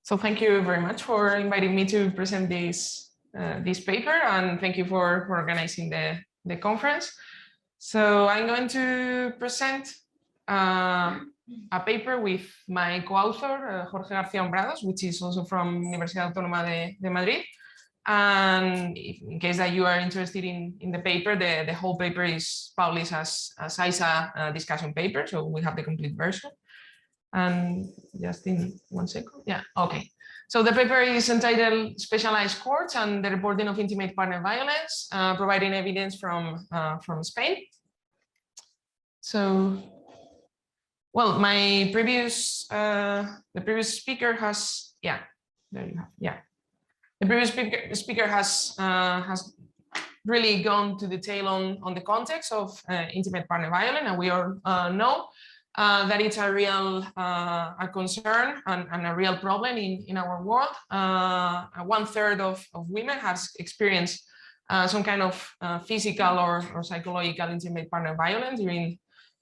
So thank you very much for inviting me to present this paper, and thank you for organizing the conference. So I'm going to present a paper with my co-author, Jorge García-Hombrados, which is also from Universidad Autónoma de Madrid. And in case that you are interested in the paper, the whole paper is published as ISA discussion paper, so we have the complete version. And just in 1 second, yeah, okay. So the paper is entitled Specialized Courts and the Reporting of Intimate Partner Violence, providing evidence from Spain. So, well, my previous, the previous speaker has, yeah, there you have, yeah. The previous speaker has really gone to detail on the context of intimate partner violence, and we all know that it's a real a concern and a real problem in our world. 1/3 of women have experienced some kind of physical or psychological intimate partner violence during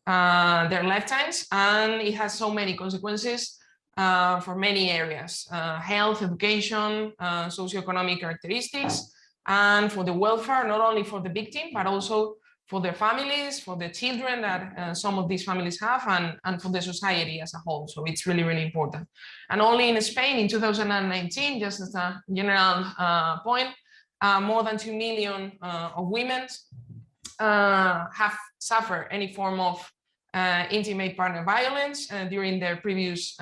their lifetimes, and it has so many consequences for many areas: health, education, socioeconomic characteristics, and for the welfare, not only for the victim, but also for their families, for the children that some of these families have, and for the society as a whole. So it's really, really important. And only in Spain in 2019, just as a general point, more than 2 million of women have suffered any form of intimate partner violence during their previous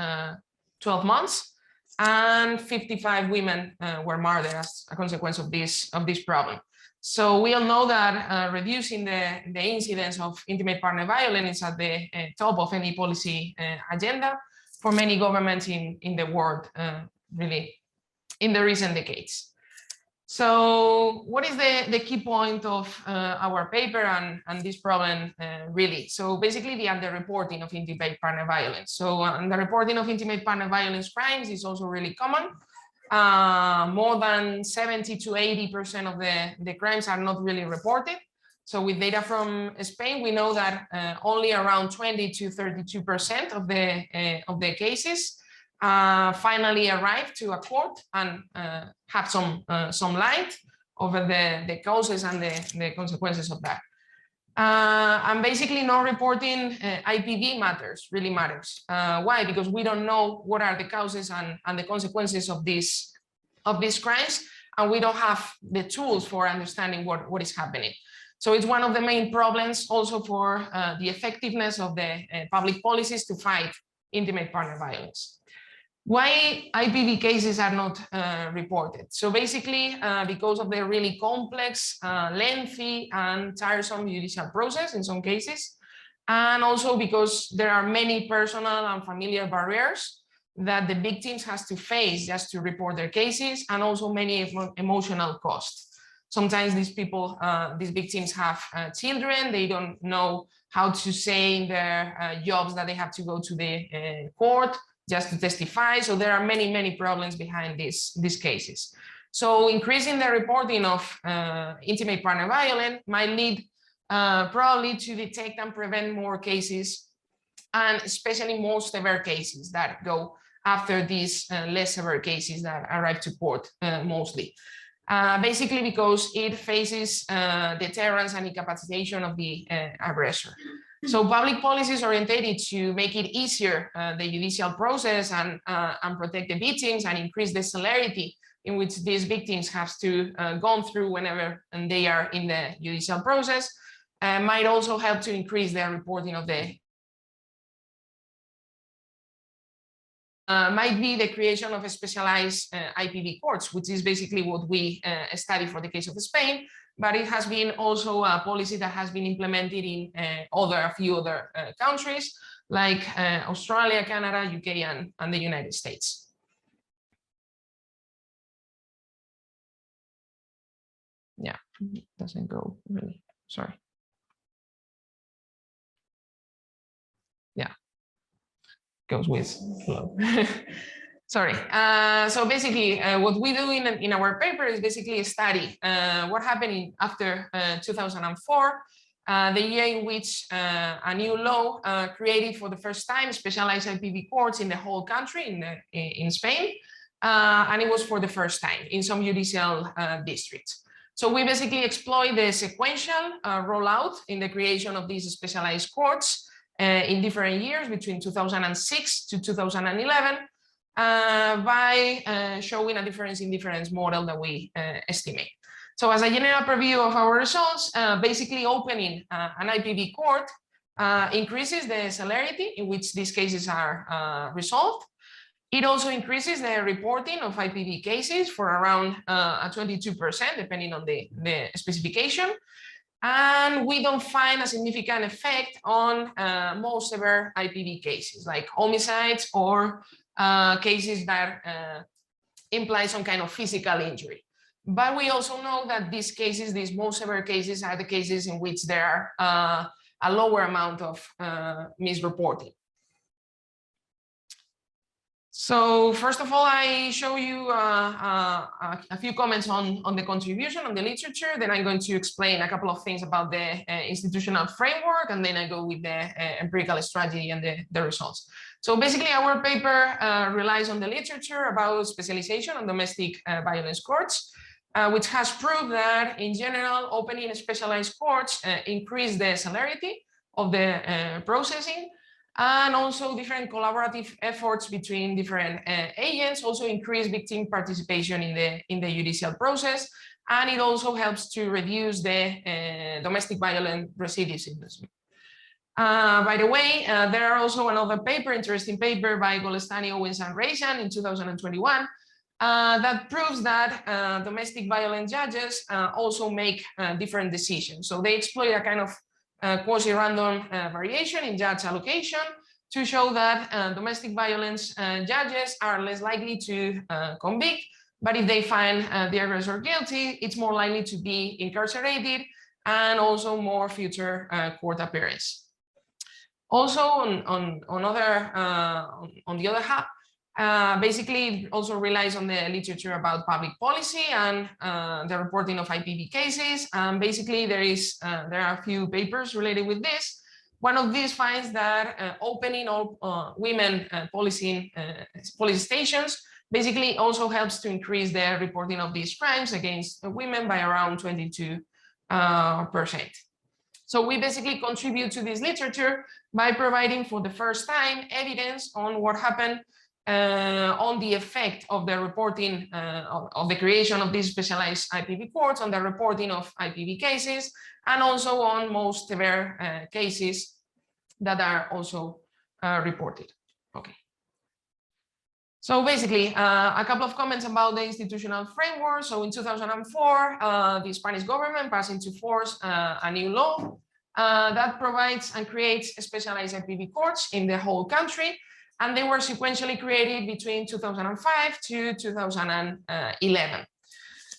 12 months, and 55 women were murdered as a consequence of this problem. So we all know that reducing the incidence of intimate partner violence is at the top of any policy agenda for many governments in the world, really, in the recent decades. So what is the key point of our paper and this problem really? So basically the underreporting of intimate partner violence. So underreporting of intimate partner violence crimes is also really common. More than 70 to 80% of the crimes are not really reported. So with data from Spain, we know that only around 20 to 32% of the cases finally arrive to a court and have some light over the causes and the consequences of that. And basically no reporting IPV really matters. Why? Because we don't know what are the causes and the consequences of these crimes, and we don't have the tools for understanding what is happening. So it's one of the main problems also for the effectiveness of the public policies to fight intimate partner violence. Why IPV cases are not reported? So basically, because of the really complex, lengthy, and tiresome judicial process in some cases, and also because there are many personal and familiar barriers that the victims has to face just to report their cases, and also many emotional costs. Sometimes these people, these victims have children, they don't know how to say in their jobs that they have to go to the court just to testify. So there are many problems behind these cases. So increasing the reporting of intimate partner violence might lead probably to detect and prevent more cases, and especially more severe cases that go after these less severe cases that arrive to court mostly. Basically because it faces deterrence and incapacitation of the aggressor. So public policies oriented to make it easier the judicial process and protect the victims and increase the celerity in which these victims have to go through whenever they are in the judicial process might also help to increase their reporting of the might be the creation of a specialized IPV courts, which is basically what we study for the case of Spain, but it has been also a policy that has been implemented in a few other countries like Australia, Canada, UK, and the United States. Yeah, it doesn't go really, sorry. Yeah, goes with flow. Sorry. So basically, what we do in our paper is basically study what happened after 2004, the year in which a new law created for the first time specialized IPV courts in the whole country in Spain. and it was for the first time in some judicial districts. So we basically exploit the sequential rollout in the creation of these specialized courts in different years between 2006 to 2011 by showing a difference in difference model that we estimate. So as a general preview of our results, basically opening an IPV court increases the celerity in which these cases are resolved. It also increases the reporting of IPV cases for around 22%, depending on the specification. And we don't find a significant effect on most severe IPV cases, like homicides or cases that imply some kind of physical injury. But we also know that these cases, these most severe cases, are the cases in which there are a lower amount of misreporting. So first of all, I show you a few comments on the contribution on the literature. Then I'm going to explain a couple of things about the institutional framework, and then I go with the empirical strategy and the results. So basically, our paper relies on the literature about specialization on domestic violence courts, which has proved that in general, opening specialized courts increase the celerity of the processing. And also different collaborative efforts between different agents also increase victim participation in the judicial process. And it also helps to reduce the domestic violence recidivism. By the way, there are also another paper, interesting paper by Golestani, Owens, and Reishan in 2021 that proves that domestic violence judges also make different decisions. So they exploit a kind of quasi-random variation in judge allocation to show that domestic violence judges are less likely to convict, but if they find the aggressor guilty, it's more likely to be incarcerated and also more future court appearance. Also, on the other hand, basically it also relies on the literature about public policy and the reporting of IPV cases. Basically, there are a few papers related with this. One of these finds that opening all women police stations basically also helps to increase the reporting of these crimes against women by around 22%. So we basically contribute to this literature by providing for the first time evidence on what happened on the effect of the reporting of the creation of these specialized IPV courts on the reporting of IPV cases, and also on most severe cases that are also reported. Okay. So basically, a couple of comments about the institutional framework. So in 2004, the Spanish government passed into force a new law that provides and creates specialized IPV courts in the whole country. And they were sequentially created between 2005 to 2011.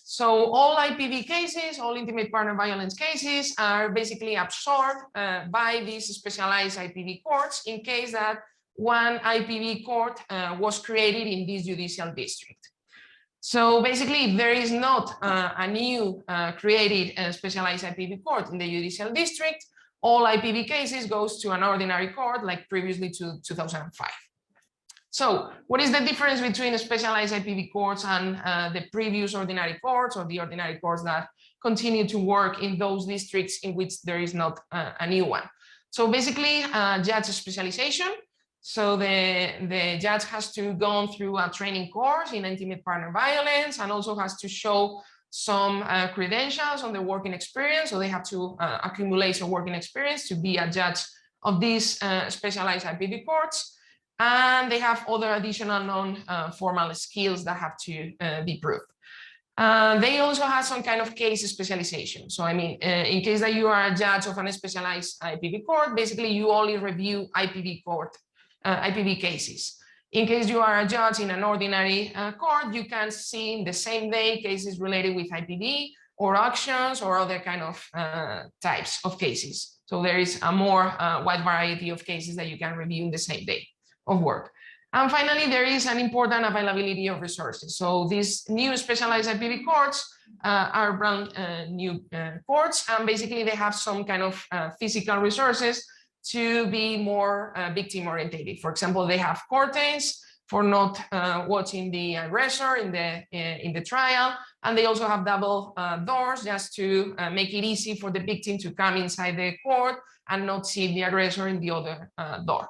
So all IPV cases, all intimate partner violence cases are basically absorbed by these specialized IPV courts in case that one IPV court was created in this judicial district. So basically, if there is not a new created specialized IPV court in the judicial district, all IPV cases goes to an ordinary court like previously to 2005. So what is the difference between specialized IPV courts and the previous ordinary courts, or the ordinary courts that continue to work in those districts in which there is not a new one? So basically, judge specialization. So the judge has to go through a training course in intimate partner violence, and also has to show some credentials on the working experience. So they have to accumulate some working experience to be a judge of these specialized IPV courts. And they have other additional non-formal skills that have to be proved. They also have some kind of case specialization. So I mean, in case that you are a judge of a specialized IPV court, basically you only review IPV cases. In case you are a judge in an ordinary court, you can see in the same day cases related with IPV or auctions or other kind of types of cases. So there is a more wide variety of cases that you can review in the same day of work. And finally, there is an important availability of resources. So these new specialized IPV courts are brand new courts, and basically they have some kind of physical resources to be more victim oriented. For example, they have curtains for not watching the aggressor in the trial, and they also have double doors just to make it easy for the victim to come inside the court and not see the aggressor in the other door.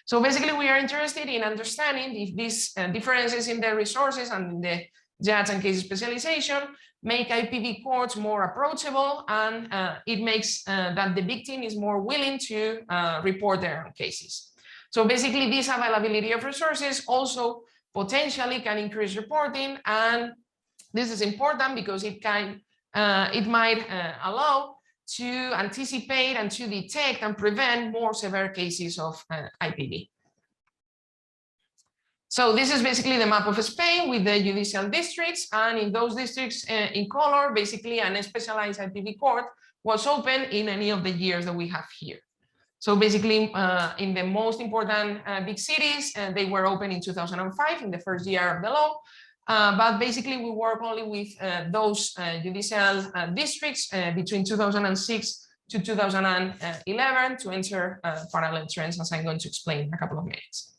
So basically, we are interested in understanding if these differences in the resources and in the judge and case specialization make IPV courts more approachable, and it makes that the victim is more willing to report their own cases. So basically, this availability of resources also potentially can increase reporting, and this is important because it might allow to anticipate and to detect and prevent more severe cases of IPV. So this is basically the map of Spain with the judicial districts, and in those districts in color, basically an specialized IPV court was open in any of the years that we have here. So basically in the most important big cities, they were open in 2005 in the first year of the law. But basically we work only with those judicial districts between 2006 to 2011 to enter parallel trends, as I'm going to explain in a couple of minutes.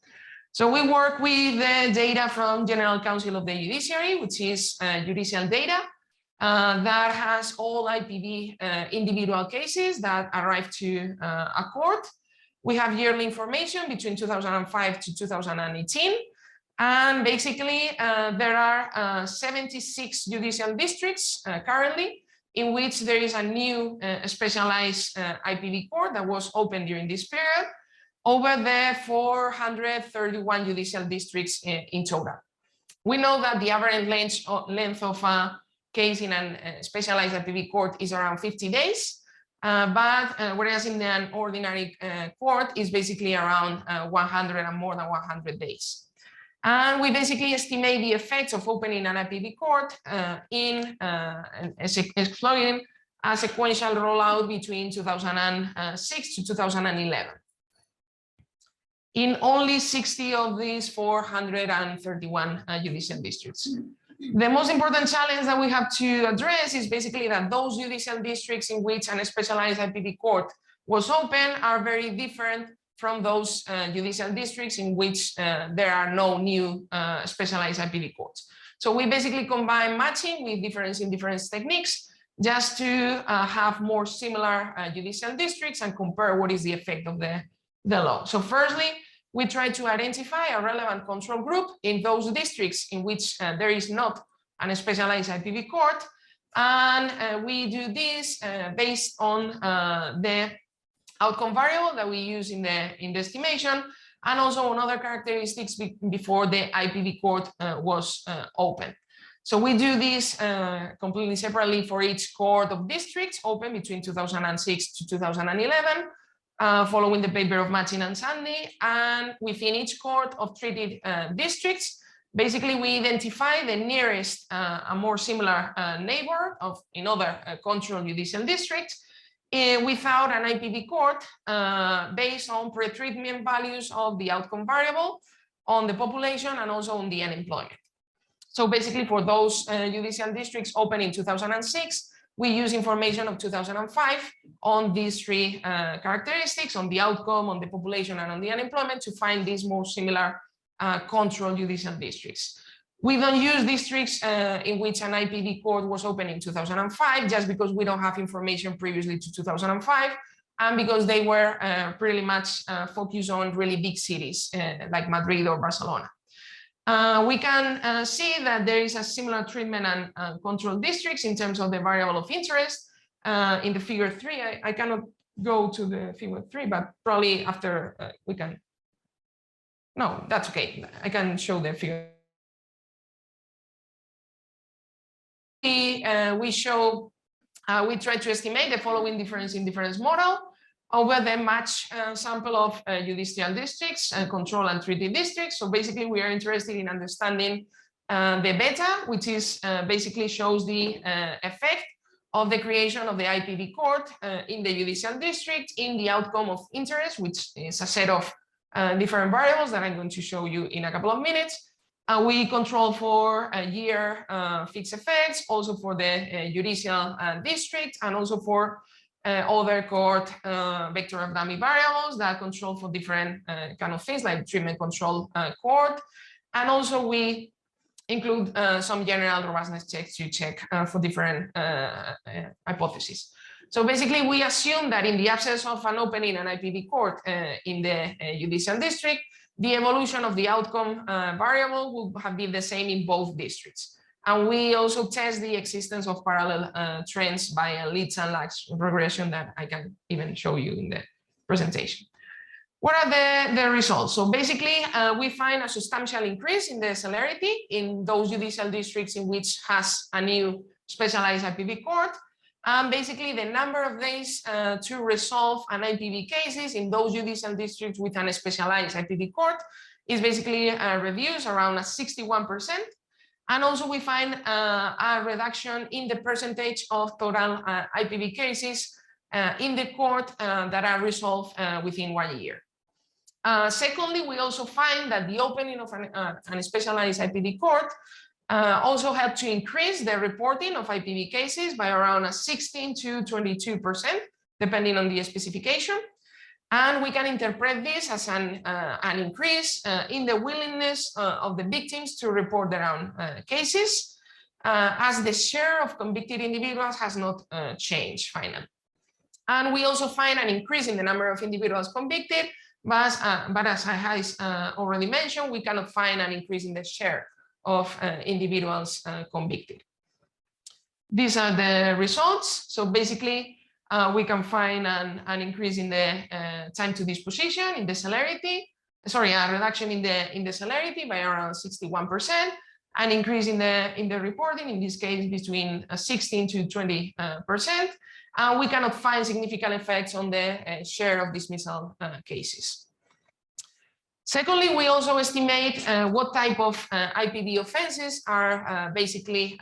So we work with the data from General Council of the Judiciary, which is judicial data that has all IPV individual cases that arrive to a court. We have yearly information between 2005 to 2018. And basically, there are 76 judicial districts currently in which there is a new specialized IPV court that was opened during this period, over the 431 judicial districts in total. We know that the average length of a case in a specialized IPV court is around 50 days, but whereas in an ordinary court is basically around 100 and more than 100 days. And we basically estimate the effects of opening an IPV court in exploring a sequential rollout between 2006 to 2011. In only 60 of these 431 judicial districts. The most important challenge that we have to address is basically that those judicial districts in which a specialized IPV court was open are very different from those judicial districts in which there are no new specialized IPV courts. So we basically combine matching with difference in difference techniques just to have more similar judicial districts and compare what is the effect of the law. So firstly, we try to identify a relevant control group in those districts in which there is not a specialized IPV court. And we do this based on the outcome variable that we use in the estimation, and also on other characteristics before the IPV court was open. So we do this completely separately for each court of districts open between 2006 to 2011, following the paper of Matching and Sandy. And within each court of treated districts, basically we identify the nearest a more similar neighbor in other controlled judicial districts without an IPV court based on pre-treatment values of the outcome variable on the population and also on the unemployment. So basically for those judicial districts open in 2006, we use information of 2005 on these three characteristics, on the outcome, on the population, and on the unemployment to find these more similar controlled judicial districts. We don't use districts in which an IPV court was open in 2005 just because we don't have information previously to 2005 and because they were pretty much focused on really big cities like Madrid or Barcelona. We can see that there is a similar treatment and control districts in terms of the variable of interest. In the figure 3, I cannot go to the figure 3, but probably after we can. No, that's okay. I can show the figure. We try to estimate the following difference in difference model over the match sample of judicial districts and control and treated districts. So basically we are interested in understanding the beta, which is basically shows the effect of the creation of the IPV court in the judicial district in the outcome of interest, which is a set of different variables that I'm going to show you in a couple of minutes. We control for year fixed effects, also for the judicial district, and also for other court vector of dummy variables that control for different kind of things like treatment control court. And also we include some general robustness checks to check for different hypotheses. So basically, we assume that in the absence of an opening an IPv court in the judicial district, the evolution of the outcome variable will have been the same in both districts. And we also test the existence of parallel trends by a leads and lags regression that I can even show you in the presentation. What are the results? So basically, we find a substantial increase in the celerity in those judicial districts in which has a new specialized IPv court. And basically, the number of days to resolve an IPv cases in those judicial districts with a specialized IPv court is basically reduced around 61%. And also we find a reduction in the percentage of total IPv cases in the court that are resolved within 1 year. Secondly, we also find that the opening of an specialized IPv court also helped to increase the reporting of IPv cases by around 16 to 22%, depending on the specification. And we can interpret this as an increase in the willingness of the victims to report their own cases, as the share of convicted individuals has not changed finally. And we also find an increase in the number of individuals convicted, but as I already mentioned, we cannot find an increase in the share of individuals convicted. These are the results. So basically, we can find an increase in the time to disposition, in the celerity, sorry, a reduction in the celerity by around 61%, an increase in the reporting, in this case between 16 to 20%, and we cannot find significant effects on the share of dismissal cases. Secondly, we also estimate what type of IPv offenses are basically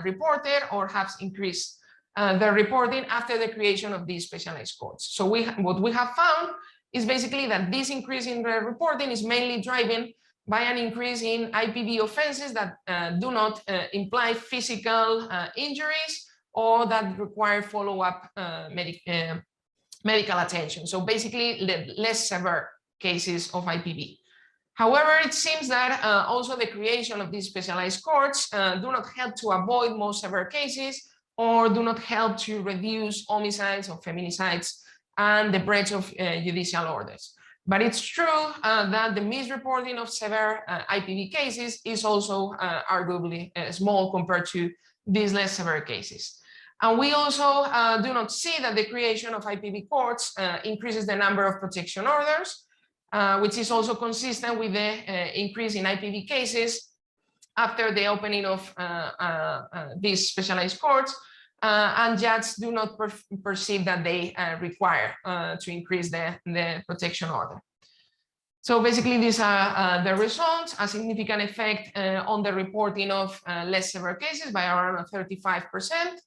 reported or have increased the reporting after the creation of these specialized courts. So what we have found is basically that this increase in the reporting is mainly driven by an increase in IPv offenses that do not imply physical injuries or that require follow-up medical attention. So basically, less severe cases of IPv. However, it seems that also the creation of these specialized courts do not help to avoid most severe cases or do not help to reduce homicides or feminicides and the breach of judicial orders. But it's true that the misreporting of severe IPv cases is also arguably small compared to these less severe cases. And we also do not see that the creation of IPv courts increases the number of protection orders, which is also consistent with the increase in IPv cases after the opening of these specialized courts, and judges do not perceive that they require to increase the protection order. So basically, these are the results: a significant effect on the reporting of less severe cases by around 35%,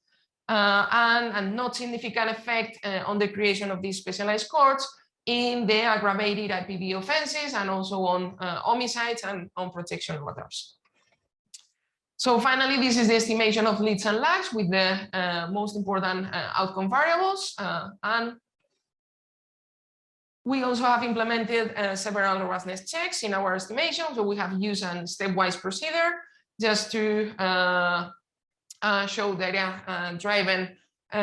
and a not significant effect on the creation of these specialized courts in the aggravated IPv offenses and also on homicides and on protection orders. So finally, this is the estimation of leads and lags with the most important outcome variables. And we also have implemented several robustness checks in our estimation. So we have used a stepwise procedure just to show data-driven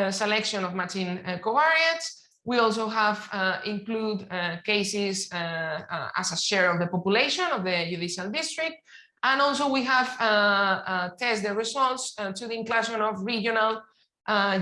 selection of matching covariates. We also have include cases as a share of the population of the judicial district. And also we have tested the results to the inclusion of regional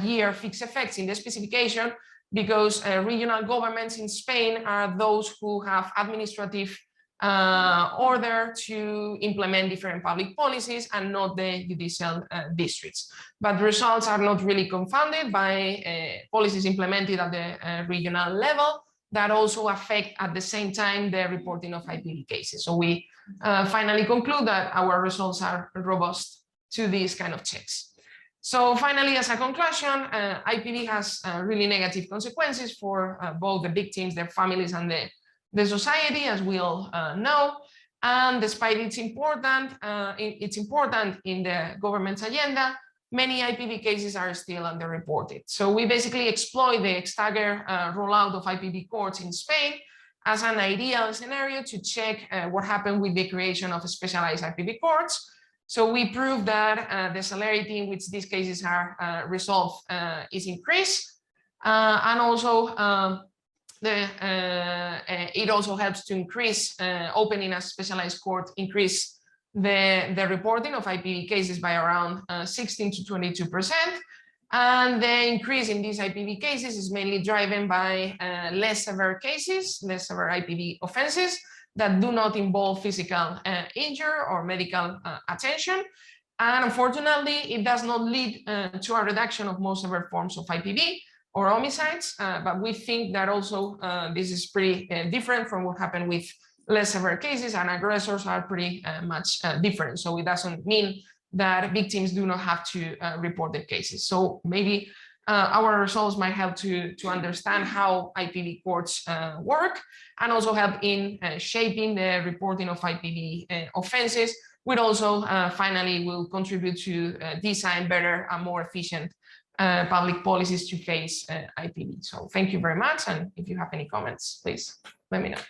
year fixed effects in the specification, because regional governments in Spain are those who have administrative order to implement different public policies and not the judicial districts. But the results are not really confounded by policies implemented at the regional level that also affect at the same time the reporting of IPv cases. So we finally conclude that our results are robust to these kind of checks. So finally, as a conclusion, IPv has really negative consequences for both the victims, their families, and the society, as we all know. And despite it's important in the government's agenda, many IPv cases are still underreported. So we basically exploit the staggered rollout of IPv courts in Spain as an ideal scenario to check what happened with the creation of specialized IPv courts. So we proved that the celerity in which these cases are resolved is increased, and also it also helps to increase opening a specialized court, increase the reporting of IPv cases by around 16 to 22%. And the increase in these IPv cases is mainly driven by less severe cases, less severe IPv offenses that do not involve physical injury or medical attention. And unfortunately, it does not lead to a reduction of most severe forms of IPv or homicides, but we think that also this is pretty different from what happened with less severe cases, and aggressors are pretty much different. So it doesn't mean that victims do not have to report their cases. So maybe our results might help to understand how IPv courts work, and also help in shaping the reporting of IPv offenses, which also finally will contribute to design better and more efficient public policies to face IPv. So thank you very much. And if you have any comments, please let me know.